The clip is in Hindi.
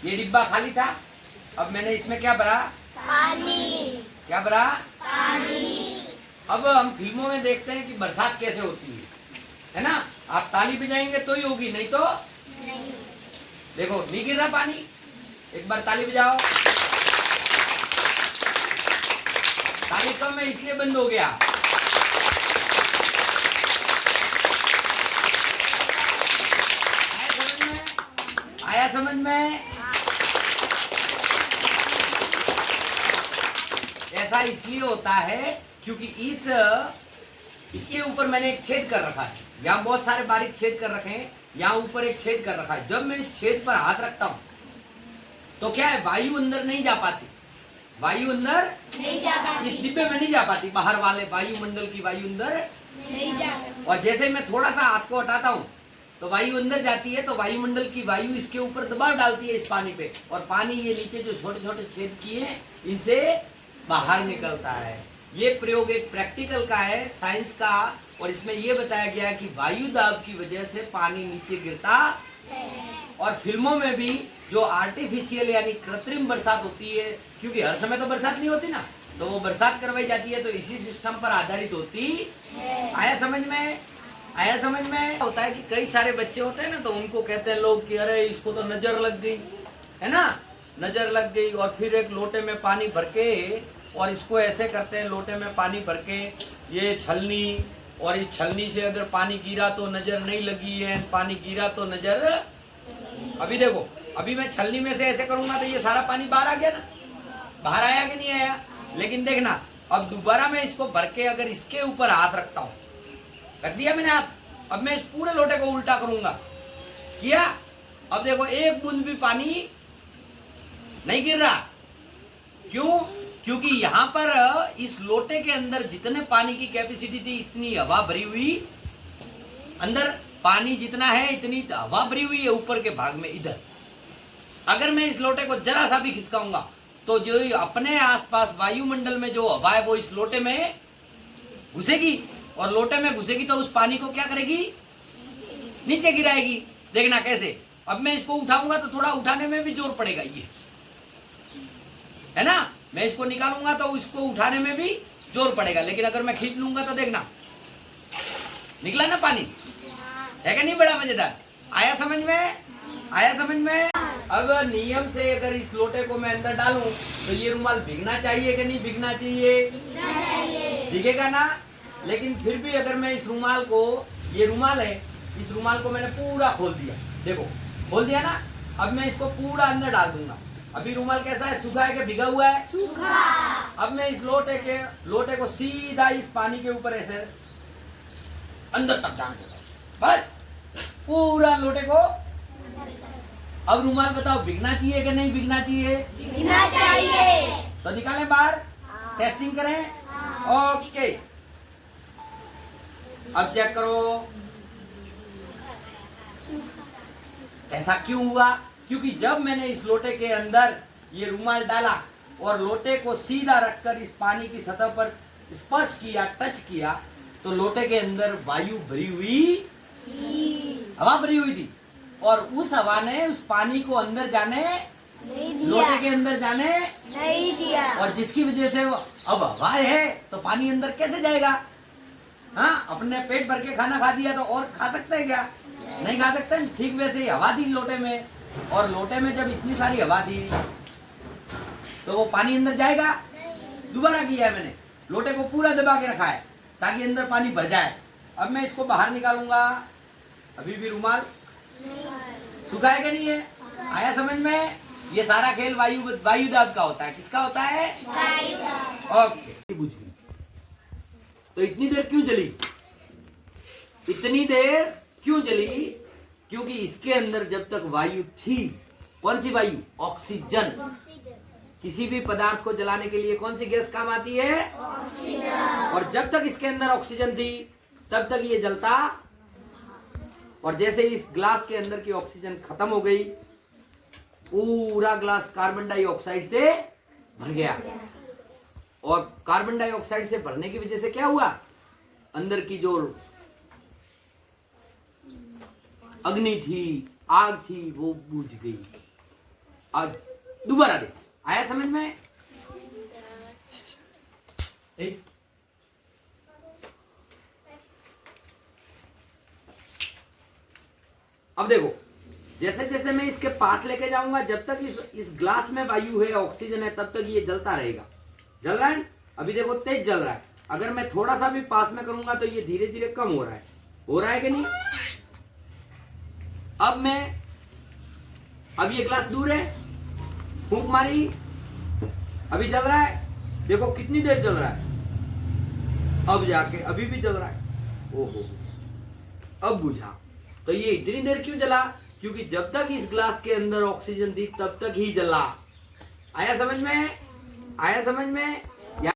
ये डिब्बा खाली था, अब मैंने इसमें क्या भरा? पानी। क्या भरा? पानी। अब हम फिल्मों में देखते हैं कि बरसात कैसे होती है ना? आप ताली बजाएंगे तो ही होगी, नहीं तो नहीं। देखो नहीं गिर रहा पानी। एक बार ताली बजाओ। ताली कम है इसलिए बंद हो गया। आया समझ में? ऐसा इसलिए होता है क्योंकि इसके ऊपर मैंने एक छेद कर रखा है। यहाँ बहुत सारे बारीक छेद कर रखे हैं, यहाँ ऊपर एक छेद कर रखा है। जब मैं इस छेद पर हाथ रखता हूँ तो क्या है, वायु अंदर नहीं जा पाती। वायु अंदर नहीं जा पाती। इस डिब्बे में नहीं जा पाती। बाहर वाले वायुमंडल की वायु अंदर नहीं जा सकती। और जैसे मैं थोड़ा सा हाथ को हटाता हूँ तो वायु अंदर जाती है, तो वायुमंडल की वायु इसके ऊपर दबाव डालती है इस पानी पे, और पानी ये नीचे जो छोटे छोटे छेद किए हैं इनसे बाहर निकलता है। ये प्रयोग एक प्रैक्टिकल का है, साइंस का, और इसमें ये बताया गया है कि वायु दाब की वजह से पानी नीचे गिरता। और फिल्मों में भी जो आर्टिफिशियल यानी कृत्रिम बरसात होती है, क्योंकि हर समय तो बरसात नहीं होती ना, तो वो बरसात करवाई जाती है तो इसी सिस्टम पर आधारित होती। आया समझ में? आया समझ में? होता है कि कई सारे बच्चे होते हैं ना, तो उनको कहते हैं लोग कि अरे इसको तो नजर लग गई है ना, नजर लग गई, और फिर एक लोटे में पानी भर के, और इसको ऐसे करते हैं लोटे में पानी भर के, ये छलनी, और इस छलनी से अगर पानी गिरा तो नजर नहीं लगी है, पानी गिरा तो नजर। अभी देखो, अभी मैं छलनी में से ऐसे करूंगा तो ये सारा पानी बाहर आ गया ना, बाहर आया कि नहीं आया? लेकिन देखना, अब दोबारा मैं इसको भर के अगर इसके ऊपर हाथ रखता हूं, रख दिया मैंने हाथ, अब मैं इस पूरे लोटे को उल्टा करूंगा, किया, अब देखो एक बूंद भी पानी नहीं गिर रहा। क्यों? क्योंकि यहाँ पर इस लोटे के अंदर जितने पानी की कैपेसिटी थी इतनी हवा भरी हुई, अंदर पानी जितना है इतनी हवा भरी हुई है ऊपर के भाग में इधर। अगर मैं इस लोटे को जरा सा भी खिसकाऊंगा तो जो अपने आसपास वायुमंडल में जो हवा है वो इस लोटे में घुसेगी, और लोटे में घुसेगी तो उस पानी को क्या करेगी? नीचे गिराएगी। देखना कैसे, अब मैं इसको उठाऊंगा तो थोड़ा उठाने में भी जोर पड़ेगा, ये है ना, मैं इसको निकालूंगा तो इसको उठाने में भी जोर पड़ेगा, लेकिन अगर मैं खींच लूंगा तो देखना निकला ना पानी, है क्या नहीं? बड़ा मजेदार। आया समझ में? आया समझ में? अब नियम से अगर इस लोटे को मैं अंदर डालूं तो ये रुमाल भीगना चाहिए कि नहीं भीगना चाहिए? भीगेगा ना। लेकिन फिर भी अगर मैं इस रुमाल को, ये रुमाल है, इस रुमाल को मैंने पूरा खोल दिया, देखो खोल दिया ना, अब मैं इसको पूरा अंदर डाल दूंगा। अभी रुमाल कैसा है? सूखा है कि भीगा हुआ है? सूखा। अब मैं इस लोटे को सीधा इस पानी के ऊपर ऐसे अंदर तक जाने दूंगा, बस पूरा लोटे को। अब रुमाल बताओ भीगना चाहिए कि नहीं भीगना चाहिए? भीगना चाहिए। तो निकालें बाहर, टेस्टिंग करें। ओके, अब चेक करो ऐसा क्यों हुआ? क्योंकि जब मैंने इस लोटे के अंदर ये रुमाल डाला और लोटे को सीधा रखकर इस पानी की सतह पर स्पर्श किया, टच किया, तो लोटे के अंदर वायु भरी हुई, हवा भरी हुई थी, और उस हवा ने उस पानी को अंदर जाने नहीं दिया। लोटे के अंदर जाने नहीं दिया। और जिसकी वजह से अब हवा है तो पानी अंदर कैसे जाएगा? हाँ, अपने पेट भर के खाना खा दिया तो और खा सकते हैं क्या? नहीं खा सकते। ठीक वैसे ही हवा थी लोटे में, और लोटे में जब इतनी सारी हवा थी तो वो पानी अंदर जाएगा? दोबारा किया है मैंने, लोटे को पूरा दबा के रखा है ताकि अंदर पानी भर जाए। अब मैं इसको बाहर निकालूंगा, अभी भी रुमाल सूखा है कि नहीं है? आया समझ में? ये सारा खेल वायु दाब का होता है। किसका होता है? वायु दाब। ओके, बुझ गई। तो इतनी देर क्यों जली? इतनी देर क्यों जली? क्योंकि इसके अंदर जब तक वायु थी, कौन सी वायु? ऑक्सीजन। किसी भी पदार्थ को जलाने के लिए कौन सी गैस काम आती है? ऑक्सीजन। और जब तक इसके अंदर ऑक्सीजन थी तब तक ये जलता, और जैसे इस ग्लास के अंदर की ऑक्सीजन खत्म हो गई, पूरा ग्लास कार्बन डाइऑक्साइड से भर गया। और कार्बन डाइऑक्साइड से भरने की वजह से क्या हुआ? अंदर की जो अग्नि थी, आग थी, वो बुझ गई। और दोबारा देखो, आया समझ में? एक अब देखो, जैसे जैसे मैं इसके पास लेके जाऊंगा, जब तक इस ग्लास में वायु है, ऑक्सीजन है, तब तक ये जलता रहेगा। जल रहा है, अभी देखो तेज जल रहा है। अगर मैं थोड़ा सा भी पास में करूंगा तो ये धीरे धीरे कम हो रहा है कि नहीं? अब ये ग्लास दूर है, फूंक मारी, अभी जल रहा है, देखो कितनी देर जल रहा है, अब जाके अभी भी जल रहा है। ओहो, अब बुझा। तो ये इतनी देर क्यों जला? क्योंकि जब तक इस ग्लास के अंदर ऑक्सीजन थी तब तक ही जला। आया समझ में? आया समझ में?